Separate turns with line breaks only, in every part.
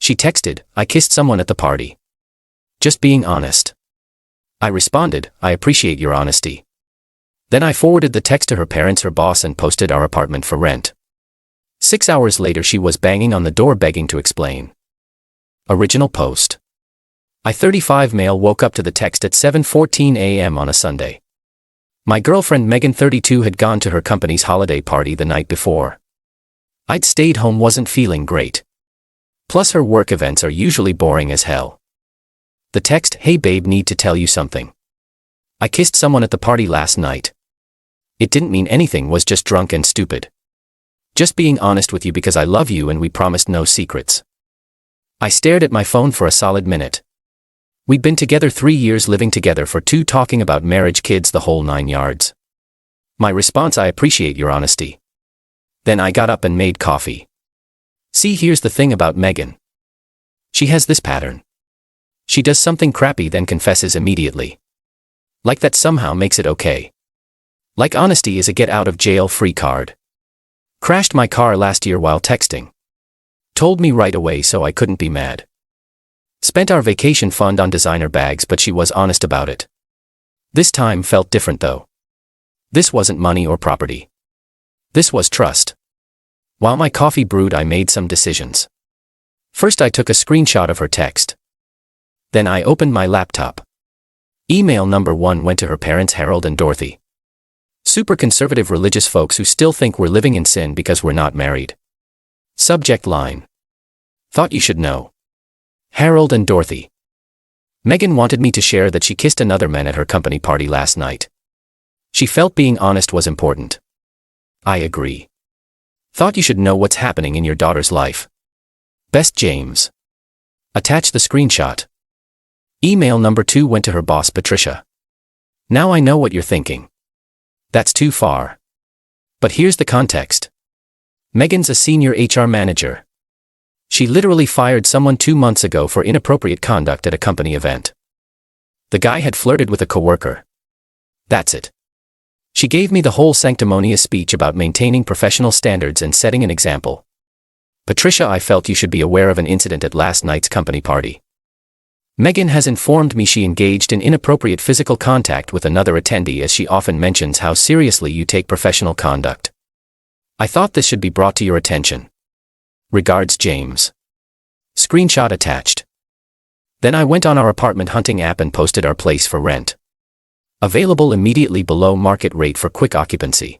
She texted, "I kissed someone at the party. Just being honest." I responded, "I appreciate your honesty." Then I forwarded the text to her parents, her boss, and posted our apartment for rent. 6 hours later she was banging on the door begging to explain. Original post. I 35 male woke up to the text at 7:14 a.m. on a Sunday. My girlfriend Megan 32 had gone to her company's holiday party the night before. I'd stayed home, wasn't feeling great. Plus her work events are usually boring as hell. The text, "Hey babe, need to tell you something. I kissed someone at the party last night. It didn't mean anything, was just drunk and stupid. Just being honest with you because I love you and we promised no secrets." I stared at my phone for a solid minute. We'd been together 3 years, living together for 2, talking about marriage, kids, the whole 9 yards. My response, "I appreciate your honesty." Then I got up and made coffee. See, here's the thing about Megan. She has this pattern. She does something crappy then confesses immediately. Like that somehow makes it okay. Like honesty is a get-out-of-jail-free card. Crashed my car last year while texting. Told me right away so I couldn't be mad. Spent our vacation fund on designer bags, but she was honest about it. This time felt different though. This wasn't money or property. This was trust. While my coffee brewed, I made some decisions. First, I took a screenshot of her text. Then I opened my laptop. Email number 1 went to her parents, Harold and Dorothy. Super conservative religious folks who still think we're living in sin because we're not married. Subject line. Thought you should know. Harold and Dorothy. Megan wanted me to share that she kissed another man at her company party last night. She felt being honest was important. I agree. Thought you should know what's happening in your daughter's life. Best James. Attach the screenshot. Email number 2 went to her boss, Patricia. Now I know what you're thinking. That's too far. But here's the context. Megan's a senior HR manager. She literally fired someone 2 months ago for inappropriate conduct at a company event. The guy had flirted with a coworker. That's it. She gave me the whole sanctimonious speech about maintaining professional standards and setting an example. Patricia, I felt you should be aware of an incident at last night's company party. Megan has informed me she engaged in inappropriate physical contact with another attendee, as she often mentions how seriously you take professional conduct. I thought this should be brought to your attention. Regards, James. Screenshot attached. Then I went on our apartment hunting app and posted our place for rent. Available immediately below market rate for quick occupancy.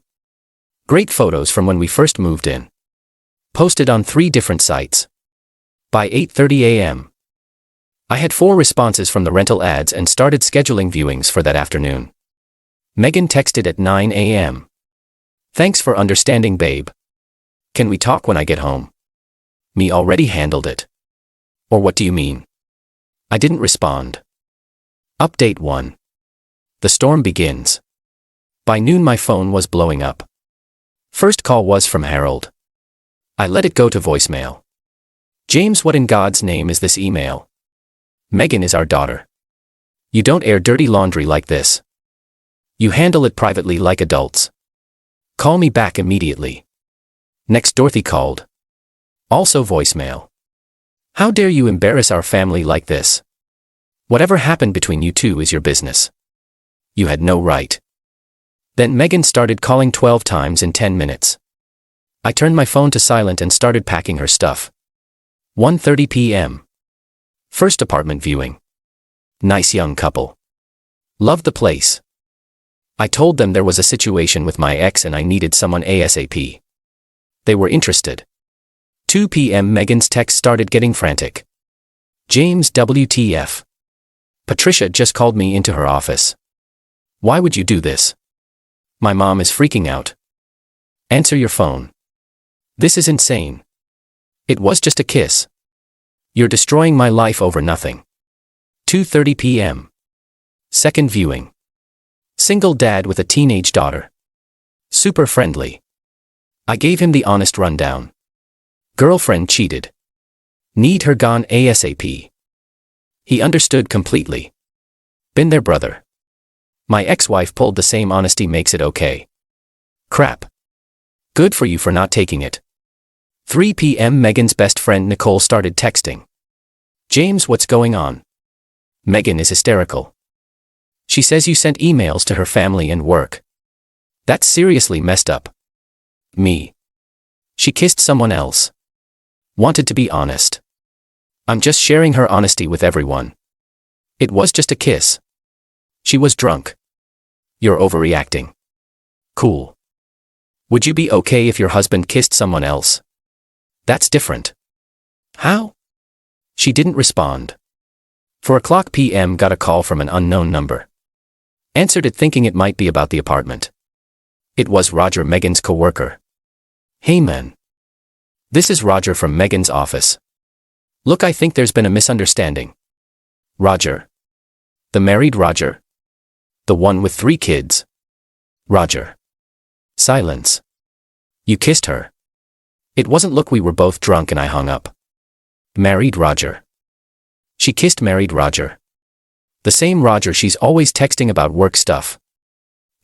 Great photos from when we first moved in. Posted on 3 different sites. By 8:30 a.m. I had 4 responses from the rental ads and started scheduling viewings for that afternoon. Megan texted at 9 a.m. Thanks for understanding, babe. Can we talk when I get home? Me already handled it. Or what do you mean? I didn't respond. Update 1. The storm begins. By noon my phone was blowing up. First call was from Harold. I let it go to voicemail. James, what in God's name is this email? Megan is our daughter. You don't air dirty laundry like this. You handle it privately like adults. Call me back immediately. Next, Dorothy called. Also voicemail. How dare you embarrass our family like this? Whatever happened between you two is your business. You had no right. Then Megan started calling 12 times in 10 minutes. I turned my phone to silent and started packing her stuff. 1:30 p.m. First apartment viewing. Nice young couple. Loved the place. I told them there was a situation with my ex and I needed someone ASAP. They were interested. 2 p.m. Megan's text started getting frantic. James, WTF. Patricia just called me into her office. Why would you do this? My mom is freaking out. Answer your phone. This is insane. It was just a kiss. You're destroying my life over nothing. 2:30 p.m. Second viewing. Single dad with a teenage daughter. Super friendly. I gave him the honest rundown. Girlfriend cheated. Need her gone ASAP. He understood completely. Been there, brother. My ex-wife pulled the same honesty, makes it okay. Crap. Good for you for not taking it. 3 p.m. Megan's best friend Nicole started texting. James, what's going on? Megan is hysterical. She says you sent emails to her family and work. That's seriously messed up. Me. She kissed someone else. Wanted to be honest. I'm just sharing her honesty with everyone. It was just a kiss. She was drunk. You're overreacting. Cool. Would you be okay if your husband kissed someone else? That's different. How? She didn't respond. 4:00 p.m. got a call from an unknown number. Answered it thinking it might be about the apartment. It was Roger, Megan's coworker. Hey man. This is Roger from Megan's office. Look, I think there's been a misunderstanding. Roger. The married Roger? The one with 3 kids? Roger. Silence. You kissed her. It wasn't. Look, we were both drunk and I hung up. Married Roger. She kissed married Roger. The same Roger she's always texting about work stuff.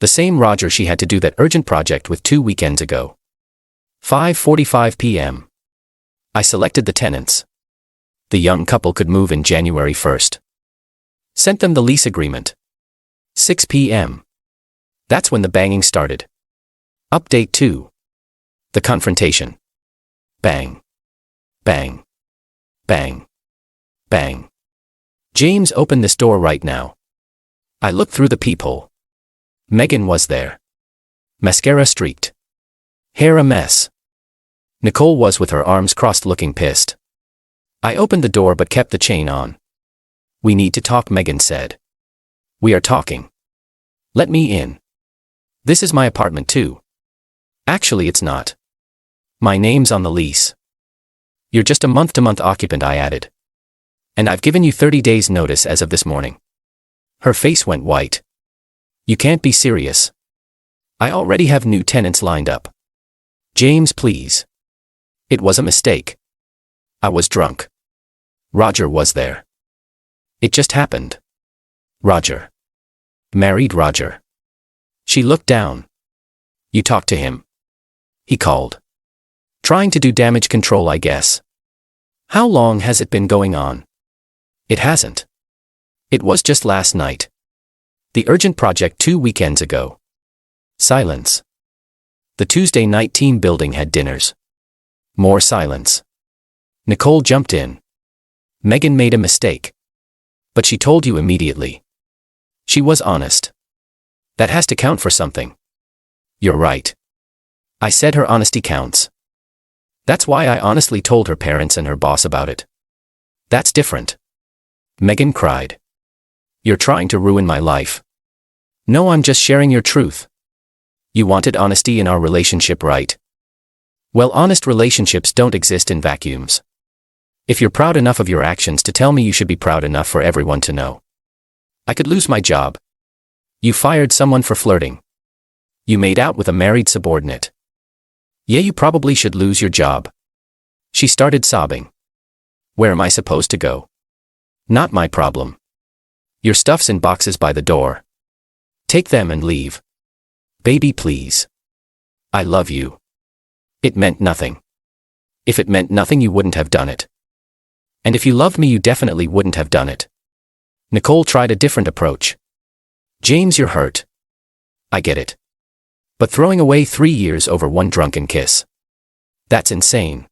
The same Roger she had to do that urgent project with 2 weekends ago. 5:45 p.m. I selected the tenants. The young couple could move in January 1st. Sent them the lease agreement. 6 p.m. That's when the banging started. Update 2. The confrontation. Bang. Bang. Bang. Bang. James, open this door right now. I looked through the peephole. Megan was there. Mascara streaked. Hair a mess. Nicole was with her arms crossed looking pissed. I opened the door but kept the chain on. We need to talk, Megan said. We are talking. Let me in. This is my apartment too. Actually, it's not. My name's on the lease. You're just a month-to-month occupant, I added. And I've given you 30 days notice as of this morning. Her face went white. You can't be serious. I already have new tenants lined up. James, please. It was a mistake. I was drunk. Roger was there. It just happened. Roger. Married Roger. She looked down. You talked to him. He called. Trying to do damage control, I guess. How long has it been going on? It hasn't. It was just last night. The urgent project 2 weekends ago. Silence. The Tuesday night team building had dinners. More silence. Nicole jumped in. Megan made a mistake. But she told you immediately. She was honest. That has to count for something. You're right. I said her honesty counts. That's why I honestly told her parents and her boss about it. That's different. Megan cried. You're trying to ruin my life. No, I'm just sharing your truth. You wanted honesty in our relationship, right? Well, honest relationships don't exist in vacuums. If you're proud enough of your actions to tell me, you should be proud enough for everyone to know. I could lose my job. You fired someone for flirting. You made out with a married subordinate. Yeah, you probably should lose your job. She started sobbing. Where am I supposed to go? Not my problem. Your stuff's in boxes by the door. Take them and leave. Baby, please. I love you. It meant nothing. If it meant nothing, you wouldn't have done it. And if you loved me, you definitely wouldn't have done it. Nicole tried a different approach. James, you're hurt. I get it. But throwing away 3 years over one drunken kiss. That's insane.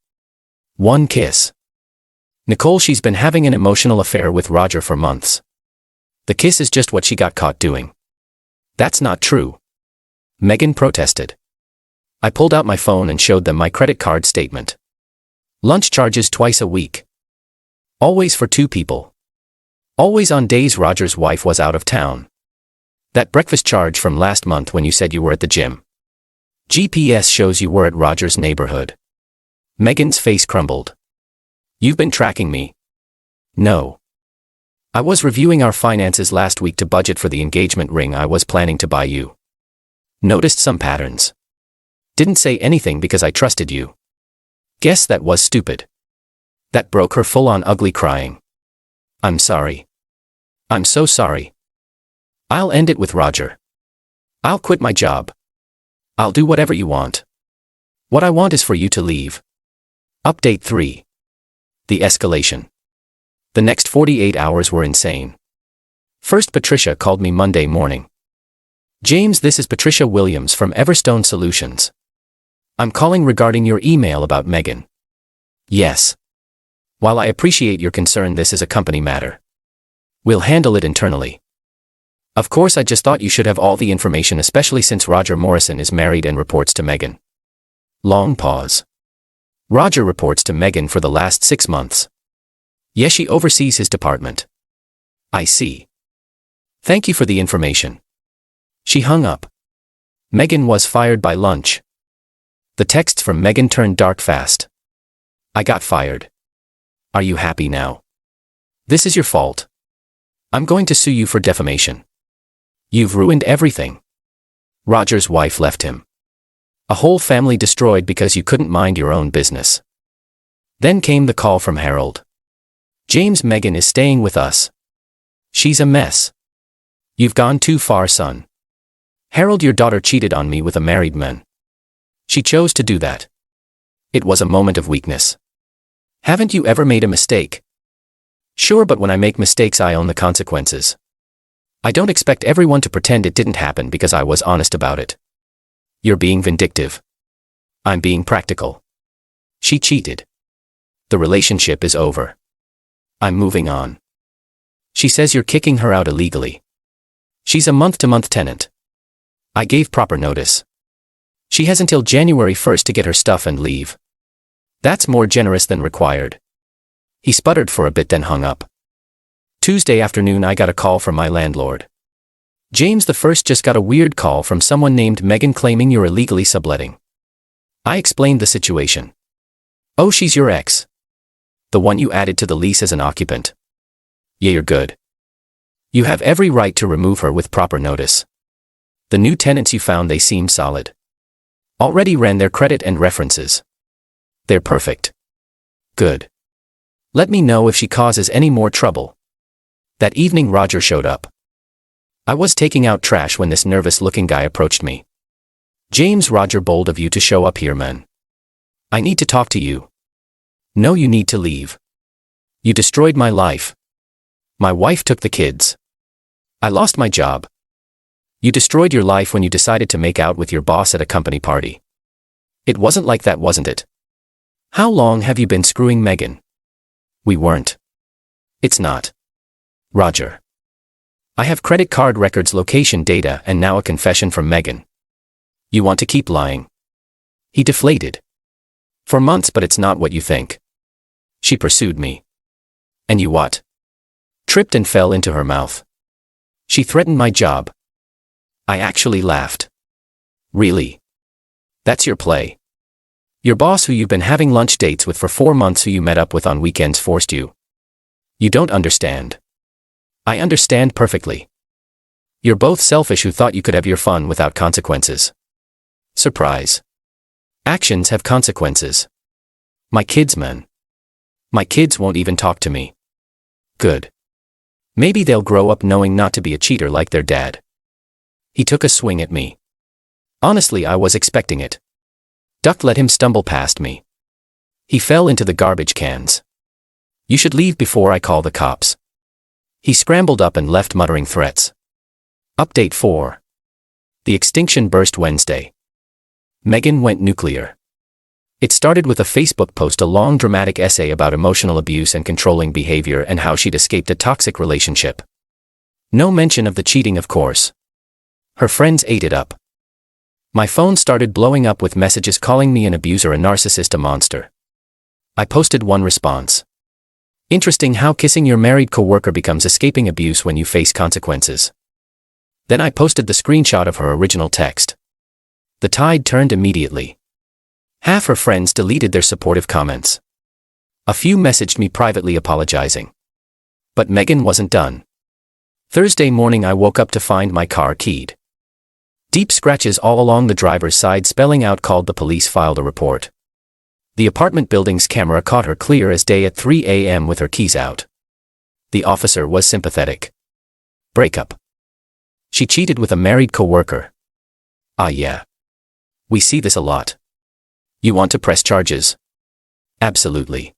One kiss. Nicole, she's been having an emotional affair with Roger for months. The kiss is just what she got caught doing. That's not true. Megan protested. I pulled out my phone and showed them my credit card statement. Lunch charges twice a week. Always for 2 people. Always on days Roger's wife was out of town. That breakfast charge from last month when you said you were at the gym. GPS shows you were at Roger's neighborhood. Megan's face crumbled. You've been tracking me. No. I was reviewing our finances last week to budget for the engagement ring I was planning to buy you. Noticed some patterns. Didn't say anything because I trusted you. Guess that was stupid. That broke her, full-on ugly crying. I'm sorry. I'm so sorry. I'll end it with Roger. I'll quit my job. I'll do whatever you want. What I want is for you to leave. Update 3. The escalation. The next 48 hours were insane. First, Patricia called me Monday morning. "James, this is Patricia Williams from Everstone Solutions. I'm calling regarding your email about Megan." "Yes. While I appreciate your concern, this is a company matter. We'll handle it internally." "Of course, I just thought you should have all the information, especially since Roger Morrison is married and reports to Megan." Long pause. "Roger reports to Megan for the last 6 months. Yes, she oversees his department." "I see. Thank you for the information." She hung up. Megan was fired by lunch. The texts from Megan turned dark fast. "I got fired. Are you happy now? This is your fault. I'm going to sue you for defamation. You've ruined everything." Roger's wife left him. A whole family destroyed because you couldn't mind your own business. Then came the call from Harold. "James, Megan is staying with us. She's a mess. You've gone too far, son. Harold, your daughter cheated on me with a married man. She chose to do that. It was a moment of weakness. Haven't you ever made a mistake?" "Sure, but when I make mistakes, I own the consequences. I don't expect everyone to pretend it didn't happen because I was honest about it." "You're being vindictive." "I'm being practical. She cheated. The relationship is over. I'm moving on. She says you're kicking her out illegally. She's a month-to-month tenant. I gave proper notice. She has until January 1st to get her stuff and leave. That's more generous than required." He sputtered for a bit, then hung up. Tuesday afternoon, I got a call from my landlord. "James, the first just got a weird call from someone named Megan claiming you're illegally subletting." I explained the situation. "Oh, she's your ex? The one you added to the lease as an occupant?" "Yeah, you're good. You have every right to remove her with proper notice. The new tenants you found, they seem solid. Already ran their credit and references. They're perfect." "Good. Let me know if she causes any more trouble." That evening, Roger showed up. I was taking out trash when this nervous-looking guy approached me. "James, Roger, bold of you to show up here, man. I need to talk to you." "No, you need to leave. You destroyed my life. My wife took the kids. I lost my job. You destroyed your life when you decided to make out with your boss at a company party. It wasn't like that, wasn't it? How long have you been screwing Megan?" "We weren't." "It's not. Roger. I have credit card records, location data, and now a confession from Megan. You want to keep lying?" He deflated. "For months, but it's not what you think. She pursued me." "And you what?" "Tripped and fell into her mouth. She threatened my job." I actually laughed. "Really? That's your play? Your boss, who you've been having lunch dates with for 4 months, who you met up with on weekends, forced you? You don't understand." "I understand perfectly. You're both selfish who thought you could have your fun without consequences. Surprise. Actions have consequences. My kids, man. My kids won't even talk to me." "Good. Maybe they'll grow up knowing not to be a cheater like their dad." He took a swing at me. Honestly, I was expecting it. Duck let him stumble past me. He fell into the garbage cans. "You should leave before I call the cops." He scrambled up and left, muttering threats. Update 4. The extinction burst Wednesday. Megan went nuclear. It started with a Facebook post, a long dramatic essay about emotional abuse and controlling behavior and how she'd escaped a toxic relationship. No mention of the cheating, of course. Her friends ate it up. My phone started blowing up with messages calling me an abuser, a narcissist, a monster. I posted one response. "Interesting how kissing your married coworker becomes escaping abuse when you face consequences." Then I posted the screenshot of her original text. The tide turned immediately. Half her friends deleted their supportive comments. A few messaged me privately apologizing. But Megan wasn't done. Thursday morning, I woke up to find my car keyed. Deep scratches all along the driver's side, spelling out "called the police, filed a report." The apartment building's camera caught her clear as day at 3 a.m. with her keys out. The officer was sympathetic. Breakup. She cheated with a married coworker. Ah, yeah. We see this a lot. You want to press charges? Absolutely.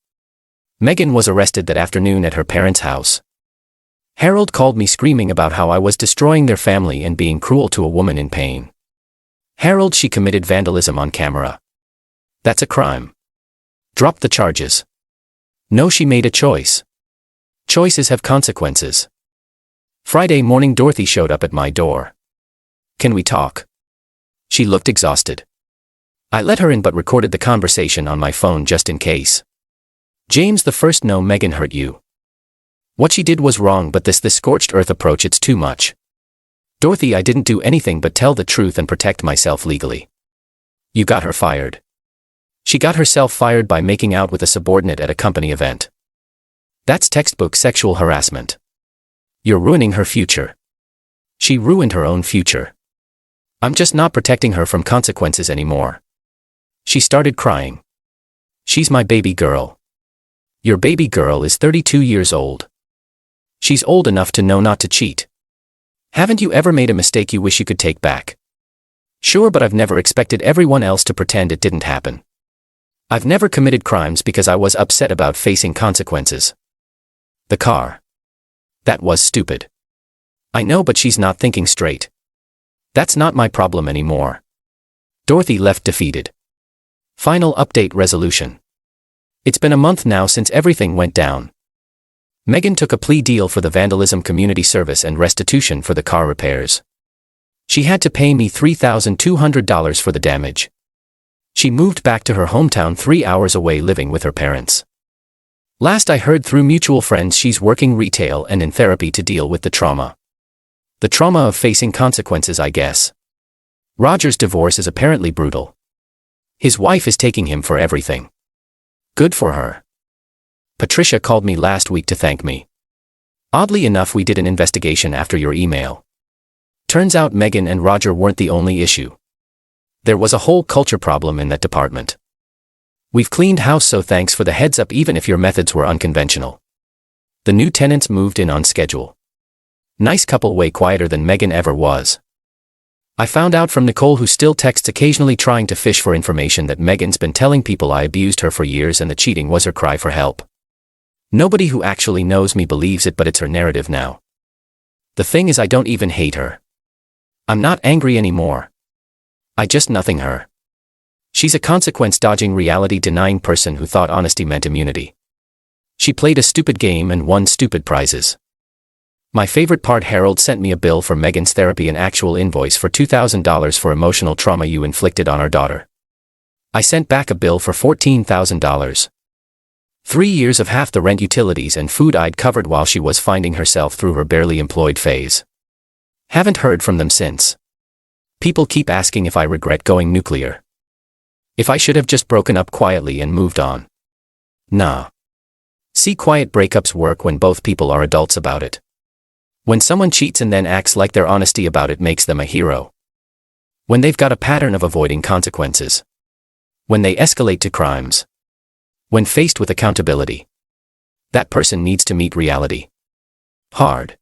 Megan was arrested that afternoon at her parents' house. Harold called me screaming about how I was destroying their family and being cruel to a woman in pain. Harold, she committed vandalism on camera. That's a crime. Drop the charges. No, she made a choice. Choices have consequences. Friday morning, Dorothy showed up at my door. Can we talk? She looked exhausted. I let her in but recorded the conversation on my phone just in case. James the first, no, Megan hurt you. What she did was wrong, but this scorched earth approach, it's too much. Dorothy, I didn't do anything but tell the truth and protect myself legally. You got her fired. She got herself fired by making out with a subordinate at a company event. That's textbook sexual harassment. You're ruining her future. She ruined her own future. I'm just not protecting her from consequences anymore. She started crying. She's my baby girl. Your baby girl is 32 years old. She's old enough to know not to cheat. Haven't you ever made a mistake you wish you could take back? Sure, but I've never expected everyone else to pretend it didn't happen. I've never committed crimes because I was upset about facing consequences. The car. That was stupid. I know, but she's not thinking straight. That's not my problem anymore. Dorothy left defeated. Final update resolution. It's been a month now since everything went down. Megan took a plea deal for the vandalism, community service, and restitution for the car repairs. She had to pay me $3,200 for the damage. She moved back to her hometown 3 hours away, living with her parents. Last I heard through mutual friends, she's working retail and in therapy to deal with the trauma. The trauma of facing consequences, I guess. Roger's divorce is apparently brutal. His wife is taking him for everything. Good for her. Patricia called me last week to thank me. Oddly enough, we did an investigation after your email. Turns out Megan and Roger weren't the only issue. There was a whole culture problem in that department. We've cleaned house, so thanks for the heads up, even if your methods were unconventional. The new tenants moved in on schedule. Nice couple, way quieter than Megan ever was. I found out from Nicole, who still texts occasionally trying to fish for information, that Megan's been telling people I abused her for years and the cheating was her cry for help. Nobody who actually knows me believes it, but it's her narrative now. The thing is, I don't even hate her. I'm not angry anymore. I just nothing her. She's a consequence-dodging, reality-denying person who thought honesty meant immunity. She played a stupid game and won stupid prizes. My favorite part, Harold sent me a bill for Megan's therapy, an actual invoice for $2,000 for emotional trauma you inflicted on our daughter. I sent back a bill for $14,000. 3 years of half the rent, utilities, and food I'd covered while she was finding herself through her barely employed phase. Haven't heard from them since. People keep asking if I regret going nuclear. If I should have just broken up quietly and moved on. Nah. See, quiet breakups work when both people are adults about it. When someone cheats and then acts like their honesty about it makes them a hero. When they've got a pattern of avoiding consequences. When they escalate to crimes. When faced with accountability. That person needs to meet reality. Hard.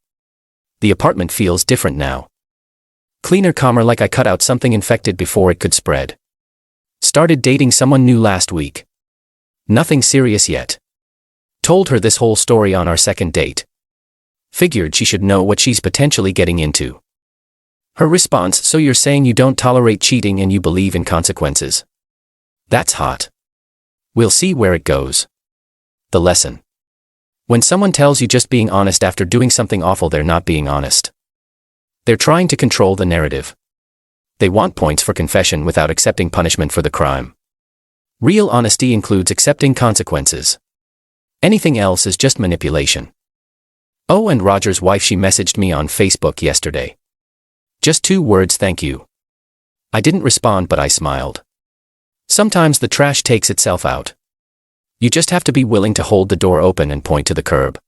The apartment feels different now. Cleaner, calmer, like I cut out something infected before it could spread. Started dating someone new last week. Nothing serious yet. Told her this whole story on our second date. Figured she should know what she's potentially getting into. Her response: so you're saying you don't tolerate cheating and you believe in consequences? That's hot. We'll see where it goes. The lesson. When someone tells you just being honest after doing something awful, they're not being honest. They're trying to control the narrative. They want points for confession without accepting punishment for the crime. Real honesty includes accepting consequences. Anything else is just manipulation. Oh, and Roger's wife, she messaged me on Facebook yesterday. Just 2 words: thank you. I didn't respond, but I smiled. Sometimes the trash takes itself out. You just have to be willing to hold the door open and point to the curb.